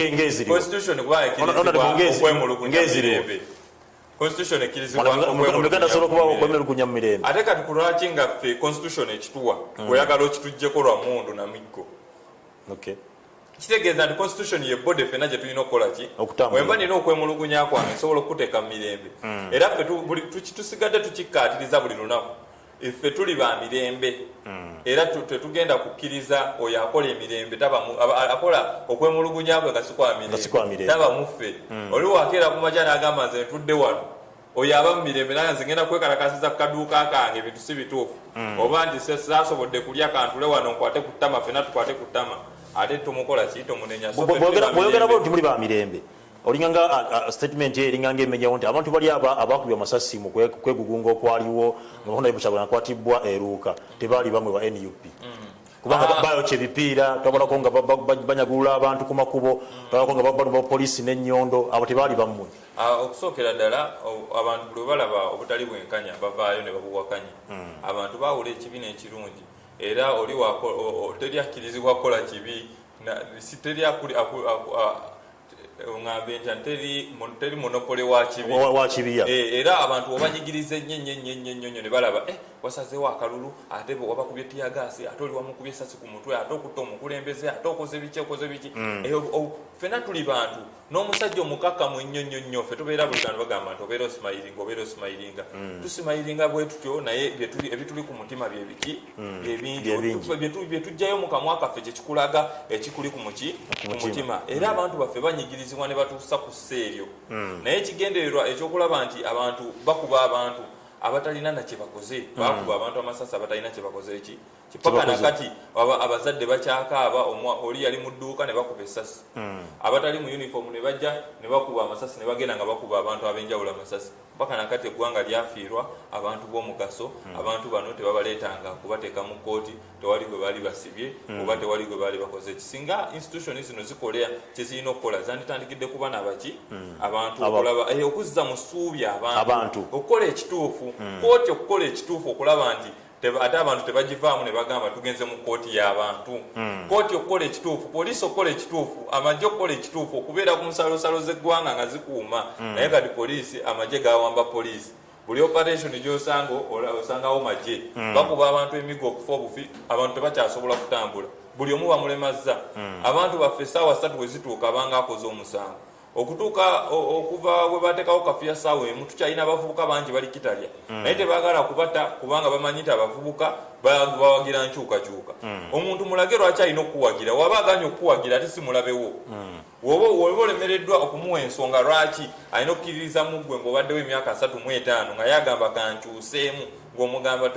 constitution kubanga ekkirizibwa okwemulugunya mu mirembe constitution ekirizibwa mirembe ate kati kulwaki nga ffe constitution ekituwa oyagala okituggyeko lwa mundu na miggo kitegeeza nti constitution ye body fena gye tulina okukola ki wemba nina okwemulugunya kwange nsobola okuteeka mu mirembe era ffe tusigadde tukikkaatiriza buli lunaku ffe tuli ba mirembe era tetugenda kukkiriza oyo akola emirembe akola okwemulugunya kwe nga sikwa mirembe taba muffe oli wakeera ku makya n'agamba nze ntudde wano oyo aba mu mirembe naye nze ngenda kwekalakasiza ku kaduuka kange ebintu si bituufu oba nti saasobodde kulya kantule wano nkwate ku ttama fena tukwate ku ttama ate tumukola ki tomunenya bweyogera bo nti muli ba mirembe olinganga statement eringanga emenyawo nti abantu bali abakubye amasasi mu kwegugunga okwaliwo nga Bukyagala akwatibwa eruuka tebaali bamwe ba NUP kubanga bayokya ebipiira twabalako nga banyagulula abantu ku makubo twabalako nga babaluma poliisi n'ennyondo abo tebaali bammwe okusookera ddala abantu buli balaba obutali bwenkanya bavaayo ne babuwakanya abantu baawula ekibi n'ekirungi era oli teryakkirizibwa kukola kibi ngambe teri monopole wa kibi era abantu obanyigiriza ennyo ne balaba wasazeewo akalulu ate wabakubye tiyagaasi ate oli wamukubye essasi ku mutwe ate okutta omukulembeze ate okoze biki ffenna tuli bantu n'omusajja omukakkamu ennyo ffe tubeera buli kantu bagamba nti obeera osimayiringa tusimayiringa bwe tutyo naye ebituli ku mutima bye biki bye tujjayo mu kamwa kaffe kyekikulaga ekikuli ku mutima era abantu baffe banyigirizibwa ne batuusa ku sseeryo naye ekigendererwa ekyokulaba nti abantu bakuba abantu abatalina na kye bakoze bakuba abantu amasasi abatalina kye bakoze eki kipaka nakati abazadde bakyakaaba oli yali mu dduuka ne bakuba essasi abatali mu uniform ne bajja ne bakuba amasasi ne bagenda nga bakuba abantu ab'enjawulo amasasi paka nakati eggwanga lyafiirwa abantu b'omugaso abantu bano tebabaleetanga kubateeka mu kkooti tewali gwe baali basibye oba tewali gwe baali bakoze ekisinga institution zino zikolera kyezirina okukola zanditandikidde kuba nabaki abantu okulaba okuzza mu ssuubi abantu okukola ekituufu kkooti okukola ekituufu okulaba nti ate abantu tebagivaamu ne bagamba tugenze mu kkooti y'abantu kkooti okukola ekituufu poliisi okukola ekituufu amagye okukola ekituufu okubeera ku nsalosalo z'eggwanga nga zikuuma naye kati poliisi amagye gawamba poliisi buli operation gy'osanga osangawo magye bakuba abantu emigo okufa obufi abantu tebakyasobola kutambula buli omu bamulemazza abantu baffe essaawa 3 we zituuka abanga akoze omusango okutuuka okuva bwe bateekawo kafiya ssaawa emu tukyalina abavubuka bangi bali kitalya naye tebaagala kubata kubanga bamanyi nti abavubuka bawagira nkyukakyuka omuntu mulage lwaki alina okuwagira waba aganye okuwagira ate si mulabewo woba olemereddwa okumuwa ensonga lwaki alina okukkiririza muggwe ng'obaddewo emyaka 35 nga yagamba kankyuseemu ng'omugamba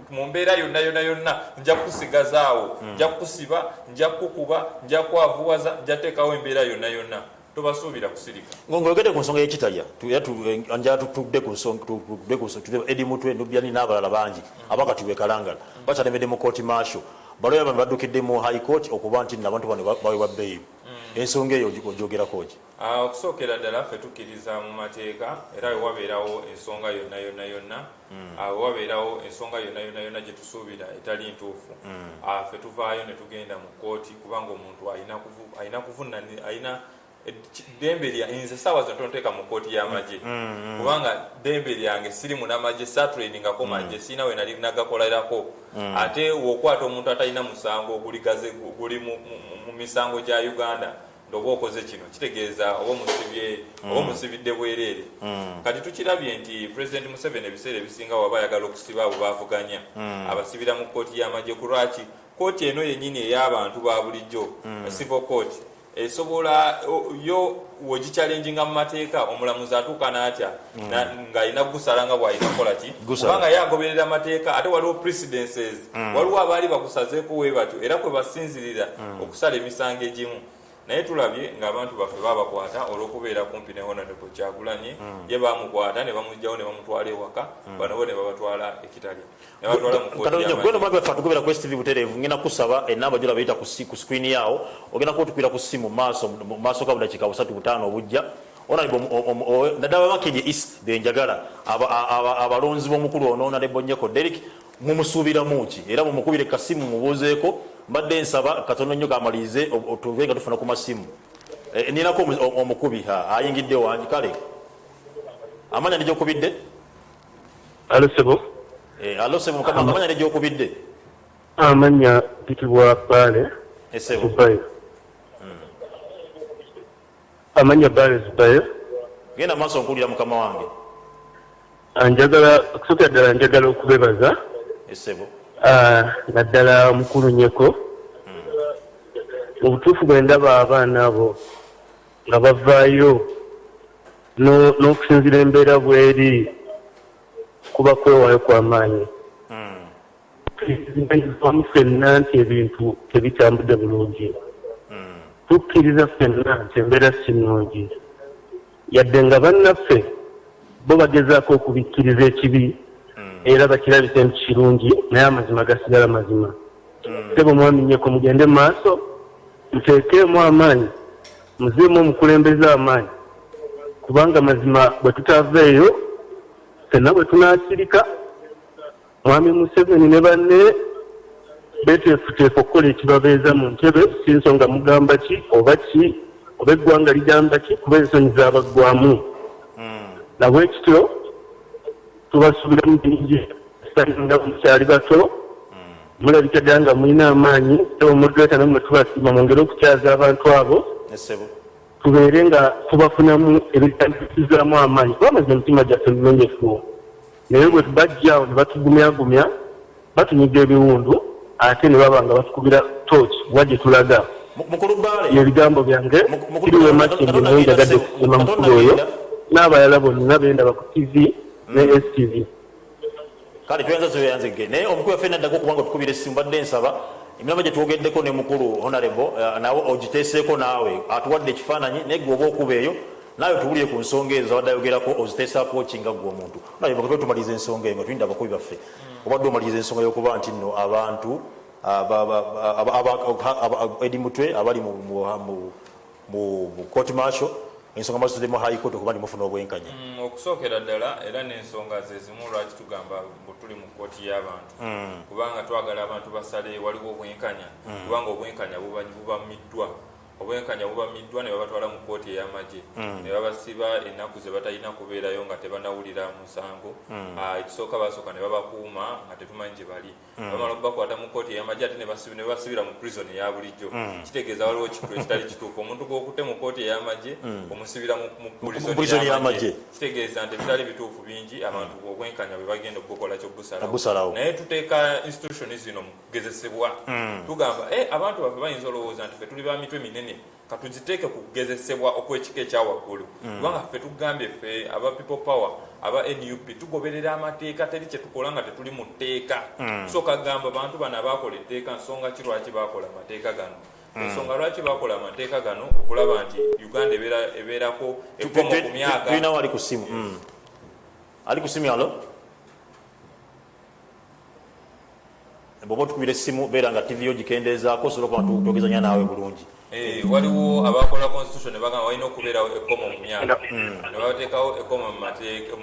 mu mbeera yonna nja kukusigazaawo nja kukusiba nja kukukuba nja kwavuwaza nja teekawo embeera yonna tobasuubira kusirika ng'oyogedde ku nsonga y'ekitalya njala tutudde ku edi mutwe nubyani n'abalala bangi abakati bekalangala bakyalemedde mu kooti maasho baloya bano baddukidde mu high court okuba nti nabantu bano bawebwa bbeeyi ensonga eyo ogyogerako ki okusookera ddala ffe tukkiriza mu mateeka era wewabeerawo ensonga yonna wewabeerawo ensonga yonna gye tusuubira etali ntuufu ffe tuvaayo ne tugenda mu kooti kubanga omuntu alina dembe nze saawa zentonteeka mu kkooti y'amagye kubanga dembe lyange siri munamagye satrainingako magye sirina we nali nagakolerako ate wokwata omuntu atalina musango guli mu misango gya Uganda ndoba okoze kino kitegeeza oba omusibidde bwereere kati tukirabye nti President Museveni ebiseera ebisinga waba ayagala okusiba abo baavuganya abasibira mu kkooti y'amagye ku lwaki kkooti eno yennyini ey'abantu ba bulijjo civil court esobola yo wogichallenginga mu mateeka omulamuzi atuuka n'atya ng'alina gusala nga bw'alina kukola ki kubanga yagoberera amateeka ate waliwo precedences waliwo abaali bagusazeeko we batyo era kwe basinzirira okusala emisango egimu naye tulabye ng'abantu baffe babakwata olw'okubeera kumpi ne Honorable Kyagulanyi ye bamukwata ne bamugjawo ne bamutwala ewaka bano bo ne babatwala ekitalya ne batwala mu kkooti gweno mwabe fatu kubera ku STV butereevu ngenda kusaba enamba gyo labayita ku screen yawo ogenda kutukwira ku simu maaso kabula kika 3-5 obujja nadaba Makenje East benjagala abalonzi b'omukulu ono Honorable Nyeko Derrick mumusuubiramu ki era mumukubire kasimu mubuuzeeko mbadde nsaba katono nnyo kamalize otuvenga tufuna ku masimu ninako omukubi ayingidde wangi kale amanya ndi gyokubidde alo sebo mukama amanya ndi gyokubidde amanya bitibwa Bale esebo amanya Bale Zubair genda maaso nkulira mukama wange anjagala kusooka ddala njagala okubebaza esebo naddala mukulu Nyeko obutuufu bwe ndaba abaana abo nga bavaayo n'okusinzira embeera bweri kuba kwewaayo kw'amaanyi tukirizibwamu ffenna nti ebintu tebitambudde bulungi tukkiriza ffenna nti embeera si nnungi yadde nga bannaffe bo bagezaako okubikkiriza ekibi era bakirabise nti kirungi naye amazima gasigala mazima tebo mwami Nyeko mugende mu maaso muteekeemu amaanyi muzeemu omukulembeze amaanyi kubanga mazima bwe tutaaveeyo ffenna bwe tunaasirika mwami Museveni ne banne beeteefuteefu okukola ekibabeeza mu ntebe si nsonga mugamba ki oba eggwanga ligamba ki kuba ensonyi z'abaggwamu nabwe kityo tubasuubiramu bingi nga mukyali bato mulabika ddala nga mulina amaanyi omoduleta namwe tubasiima mwongere okukyaza abantu abo tubeere nga tubafunamu ebitambisizaamu amaanyi kubamaze emitima gyaffe mimenyefu naye bwe tubajjaawo ne batugumyagumya batunyiga ebiwundu ate ne baba nga batukubira tooki wa gye tulaga ebigambo byange kiriwe makindi naye njagadde okusiima mukulu oyo n'abalala bonna bendaba ku tv ne stv kale tuyanza zoyanzege naye omukulu waffe naddako okubanga tukubira essimu mbadde nsaba emiramba gye twogeddeko ne mukulu honorable nawe ogiteeseeko naawe atuwadde ekifaananyi naye gwe oba okuba eyo naawe tuwulire ku nsonga ezo zabadde ayogerako oziteesaako ki nga gwe omuntu naye tumaliza ensonga eyo nga tuyinda abakubi baffe obadde omaliriza ensonga y'okuba nti nno abantu edi mutwe abali mu court martial ensonga mazitudemu high court okuba ndimufuna obwenkanya okusookera ddala era n'ensonga ze zimu lwaki tugamba tuli mu kooti y'abantu kubanga twagala abantu basale waliwo obwenkanya kubanga obwenkanya bubamiddwa ne babatwala mu kooti ey'amagye ne babasiba ennaku ze batalina kubeerayo nga tebanawulira musango ekisooka basooka ne babakuuma nga tetumanyi gye bali bamala okubakwata mu kooti ey'amagye ate ne basibira mu prison eya bulijjo kitegeeza waliwo kitu ekitali kituufu omuntu gwokutte mu kooti ey'amagye omusibira mu prison y'amagye kitegeeza nti ebitali bituufu bingi abantu obwenkanya bwe bagenda okukola kyobusalawo naye tuteeka institution zino mu kugezesebwa tugamba abantu baffe bayinza olowooza nti ffe tuli ba mitwe minene katugiteeke ku kugezesebwa okw'ekika ekyawaggulu kubanga ffe tugambye ffe aba people power aba NUP tugoberera amateeka teri kye tukola nga tetuli mu tteeka tusooka kugamba abantu bano abaakola etteeka nsonga ki lwaki baakola amateeka gano ensonga lwaki baakola amateeka gano okulaba nti Uganda ebeerako ekkomo ku myaka tulinawo ali ku simu ali ku simu alo bw'oba otukubira essimu beera nga tv yo gikendeezaako osobola okuba tugezanya naawe bulungi waliwo abakola constitution ne bagamba walina okubeerawo ekkomo mu myaka ne bateekawo ekkomo mu mateeka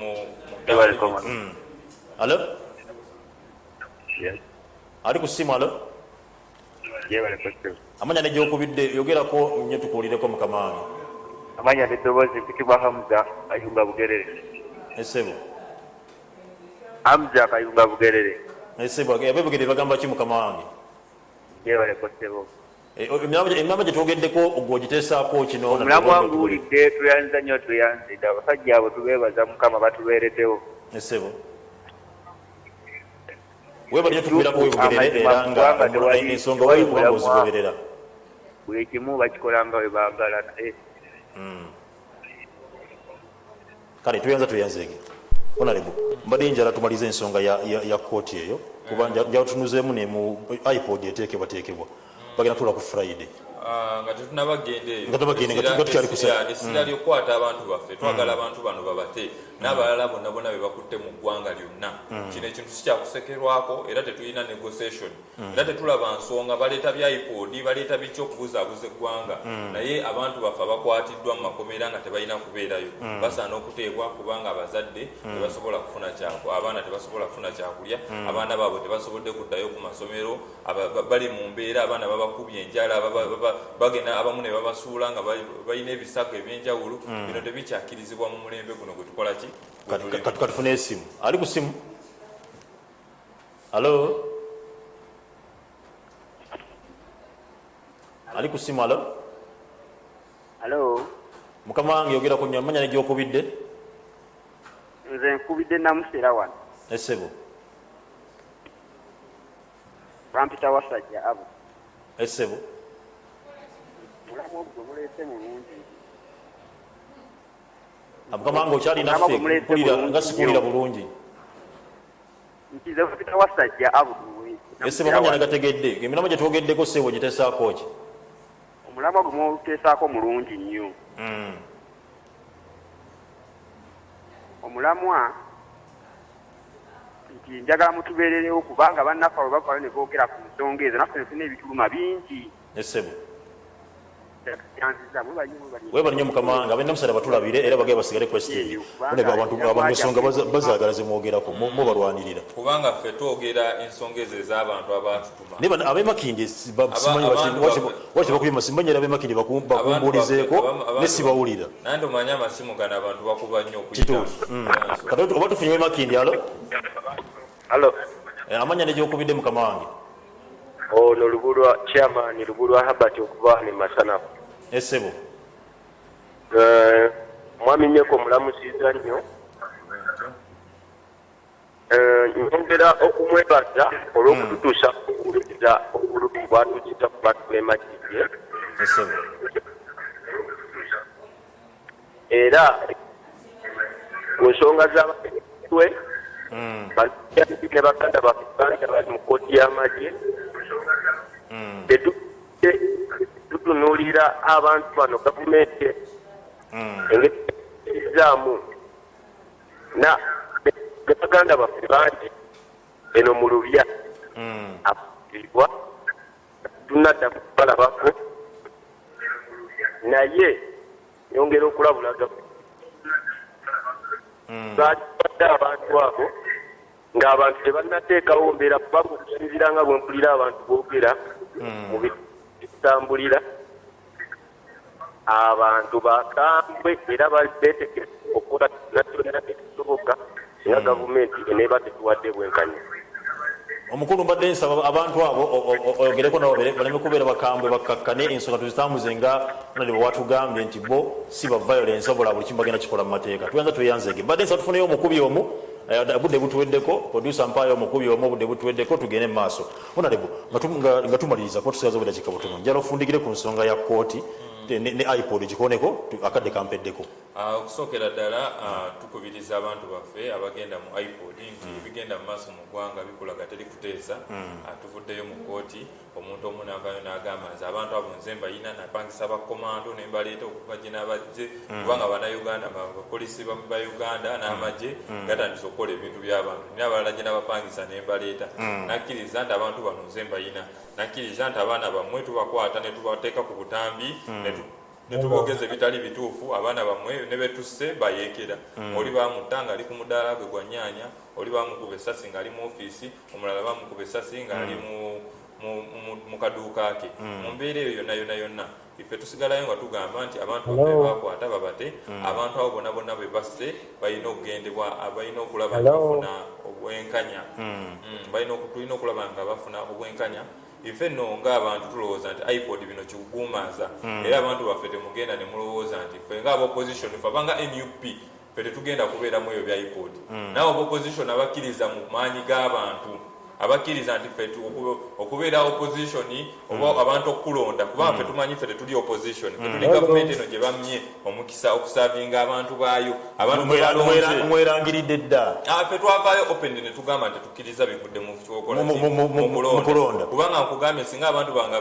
alo ali ku ssimu alo amanya negyokubidde yogerako nnyo tukuwulireko mukama wange amanya neddoboozi mpitibwa Hamza Kayunga Bugerere esebo Hamza Kayunga Bugerere esebo abebugerere bagamba ki mukama wange yebaleko ssebo emiramba gye twogeddeko ogwo ogiteesaako kino omulamu wange wulidde tuyanza nnyo tuyanzidde abasajja abo tubeebaza mukama batubeereddewo esebo webali nyo tukubeerako webugerere era nga ensonga wayibula ozigoberera buli kimu bakikola nga we baagala naye kale tuyanza tuyanzege honorable mbadde njala tumalize ensonga ya kooti eyo kuba njala tunuzeemu ne mu ipod eteekebwateekebwa bagenda tuula ku friday nga tetunabagendeyoessira ly'okukwata abantu baffe twagala abantu bano babate n'abalala bonna be bakutte mu ggwanga lyonna kino ekintu si kyakusekerwako era tetulina negotiation era tetulaba nsonga baleeta bya ipod baleeta biki okubuzaabuza eggwanga naye abantu baffe abakwatiddwa mu makomera nga tebalina kubeerayo basaana okuteebwa kubanga abazadde tebasobola kufuna abaana tebasobola kufuna kyakulya abaana baabwe tebasobodde kuddayo ku masomero bali mu mbeera abaana babakubye enjala bagenda abamu ne babasuula nga balina ebisago ebyenjawulo bino tebikyakirizibwa mu mulembe guno gwe tukola ki katufune esimu ali ku simu alo ali ku simu alo mukama wange yogera ku nnyo manya negyokubidde nze nkubidde namusera wano esebo bampita wasajja abo esebo mulamu ogwo muleese mulungi mukama wange okyalinafe nga sikuwulira bulungi nkize bampita wasajja abo esebo manya nagategedde emirama gye twogeddeko sebo giteesaako ki omulamu ogwo muteesaako mulungi nnyo omulamwa nti njagala mutubeererewo kubanga bannaffe abo bavayo ne boogera ku nsonga ezo naffe nefuna ebituluma bingi esebo webali nnyo mukama wange abalina musala batulabire era bagee basigale kwesitv abantu ensonga bazaagala zemwogerako mubalwanirira kubanga ffe twogera ensonga ezo ez'abantu abatutuma abemakindi wakibakubye masimu banyera abemakindi bakumbulizeeko nesibawulira naye ndomanye amasimu gano abantu bakuba nnyo kituufu oba tufunye abemakindi alo Halo. Amanya ne gyokubidde mukama wange. Ono lubulwa chairman lubulwa Habert okuva ne Masana. Esebo. Mwami nyeko mulamusiza nnyo. Nyongera okumwebaza olw'okututuusa okuwuliriza obulumi bwatuukita ku bantu b'emajjije. Esebo. Era ku nsonga z'abatwe ne baganda baffe bali mu kkooti y'amagye tutunuulira abantu bano gavumenti engezaamu na baganda baffe bangi eno mu lubya afuirwa tunadda mu kubalabako naye yongera okulabulaga baadde abantu abo ng'abantu tebannateekawo mbeera kubanga okusinziira nga bwe mpulira abantu boogera mu bitambulira abantu bakambwe era beetegese okukola nakyonna ekisoboka nga gavumenti eneeba tetuwadde bwenkanya. Omukulu mbadde nsaba abantu abo oyogereko nabo baleme kubeera bakambwe bakkakkane ensonga tuzitambuze nga nali bwewatugambye nti bo si ba violence wabula buli kimu bagenda kikola mu mateeka tuyanza tweyanzege mbadde nsaba tufuneyo omukubi omu budde butuweddeko producer mpaayo omukubi omu budde butuweddeko tugende mu maaso onalebo nga tumaliriza ko tusigaza obuddakiika butono njala ofundikire ku nsonga ya kooti ne iPod kikoneko akadde kampeddeko. Okusookera ddala tukubiriza abantu baffe abagenda mu iPod nti bigenda mu maaso mu ggwanga bikulaga teri kuteesa tuvuddeyo mu kooti omuntu omu n'avaayo n'agamba nti abantu abo nze mbayina napangisa bakomando ne mbaleeta okuva gye n'abajje kubanga bannayuganda abapoliisi ba Uganda n'amagye gatandisa okukola ebintu by'abantu naye abalala gye n'abapangisa ne mbaleeta nakkiriza nti abantu bano nze mbayina nakkiriza nti abaana bammwe tubakwata ne tubateeka ku butambi ne tubogeza ebitali bituufu abaana bammwe ne betusse bayeekera oli bamutta ng'ali ku mudaala gwe gwa nnyaanya oli bamukuba essasi ng'ali mu ofiisi omulala bamukuba essasi ng'ali mu kaduuka ke mu mbeera eyo yonna ife tusigalayo nga tugamba nti abantu baffe bakwata babate abantu abo bonna bwe basse balina okugendebwa balina okulaba nga bafuna obwenkanya tulina okulaba nga bafuna obwenkanya ife nno ng'abantu tulowooza nti iPod bino kikuguumaaza era abantu baffe temugenda ne mulowooza nti ffe ng'aba opposition fe abanga NUP ffe tetugenda kubeeramu ebyo bya iPod nawe aba opposition abakkiriza mu maanyi g'abantu abakkiriza nti ffe okubeera opposition oba abantu okukulonda kubanga ffe tumanyi ffe tetuli opposition ffe tuli gavumenti eno gye bamye omukisa okusavinga abantu baayo abantu mwerangiridde dda ffe twavaayo open ne tugamba nti tukkiriza bivudde mu kyokola mukulonda kubanga nkugambye singa abantu bange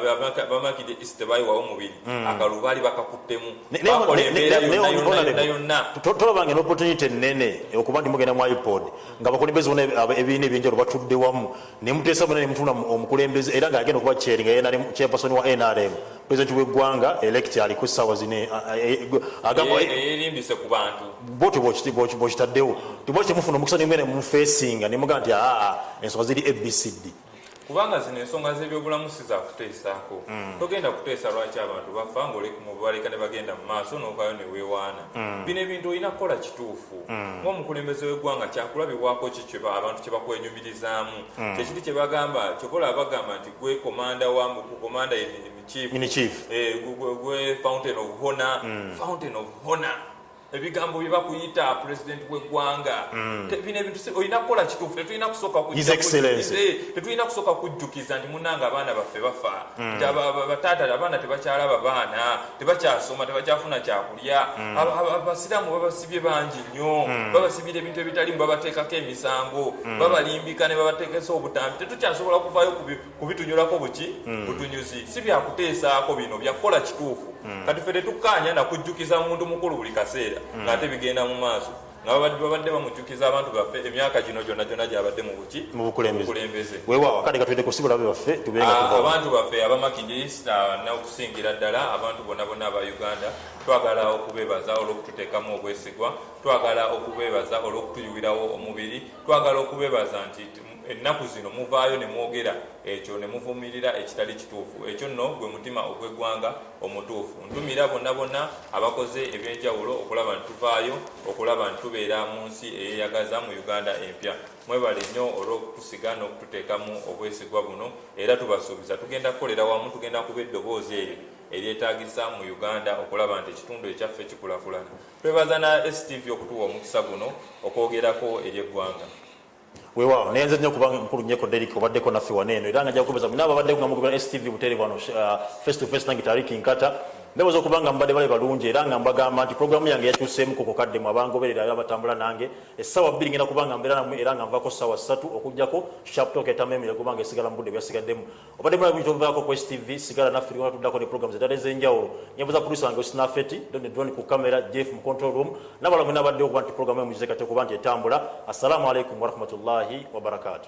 bamakidde isi tebayiwawo mubiri akalulu baali bakakuttemu bakola embeera yonna tolabange n'opportunity ennene okuba nti mugenda mu iPod nga bakulembeze bona ebibiina ebyenjawulo batudde wamu ne muteesa bonna ne mutunda omukulembeze era ng'agenda okuba cheri nga chairperson wa NRM president w'eggwanga elect ali ku ssaawa zine eyerimbise ku bantu bo bw'okitaddewo tibwa kyemufuna omukisa nimwene mufeesinga ne mugaa nti ensonga ziri ABCD kubanga zino ensonga z'ebyobulamu si za kuteesaako togenda kuteesa lwaki abantu bafa ngabaleka ne bagenda mu maaso n'ovaayo ne weewaana bino ebintu olina kukola kituufu ng'omukulembeze w'eggwanga kyakulabibwako ki abantu kye bakwenyumirizaamu kyekiri kye bagamba kyobola bagamba nti gwe komanda komanda chief gwe fountain of honor ebigambo bye bakuyita president w'eggwanga bino ebintu olina kukola kituufu tetulina kusooka kujjukiza nti munanga abaana baffe bafa nti bataata abaana tebakyalaba baana tebakyasoma tebakyafuna kyakulya abasiraamu babasibye bangi nnyo babasibira ebintu ebitalimu babateekako emisango babalimbika ne babateekesa obutambi tetukyasobola kuvaayo kubitunyulako butunyuzi si byakuteesaako bino byakukola kituufu kati ffe tetukkaanya nakujjukiza muntu mukulu buli kaseera ng'ate bigenda mu maaso nga babadde bamujjukiza abantu baffe emyaka gino gyonna gyabadde mu bukulembeze weewaawo kale katwedde kusibula baffe tubenga abantu baffe abamakindis n'okusingira ddala abantu bonna aba Uganda twagala okubeebaza olw'okututeekamu obwesigwa twagala okubeebaza olw'okutuyuwirawo omubiri twagala okubeebaza nti ennaku zino muvaayo ne mwogera ekyo ne muvumirira ekitali kituufu. Ekyo nno gwe mutima ogw'eggwanga omutuufu. Ntumira bonna abakoze ebyenjawulo okulaba nti tuvaayo, okulaba nti tubeera mu nsi eyeyagaza mu Uganda empya. Mwebale nnyo olw'okutusiga n'okututeekamu obwesigwa buno, era tubasuubiza tugenda kukolera wamu, tugenda kuba eddoboozi eryo eryetaagisa mu Uganda okulaba nti ekitundu ekyaffe kikulakulana. Twebaza na STV okutuwa omukisa guno okwogerako ery'eggwanga. Weewaawo nayenze nnyo kubanga mukulu nnyeko Derek obaddeko naffe wano eno era nga nja kukubeza mwina ababaddeko nga mugobera STV Butereevu wano face to face nange Tariiki Nkata. Ndowooza okubanga mbadde bale balungi era nga mbagamba nti programu yange yakyuseemu ku kadde mu abangoberera era batambula nange. Essaawa 2 ngenda kubanga mbeera nammwe era nga nvaako ssaawa 3 okugjako sharp talk etamemire kubanga esigala mu budde byasigaddemu. Obadde mulaba bintu obuvaako ku STV sigala naffe nga tuddako ne programu zeddala ez'enjawulo. Nyembuza producer wange Osnafeti, Don ku kamera, Jeff mu control room. N'abalala mwina abaddewo okuba nti programu emugize kate okuba nti etambula. Assalamu alaikum wa rahmatullahi wa barakatuh.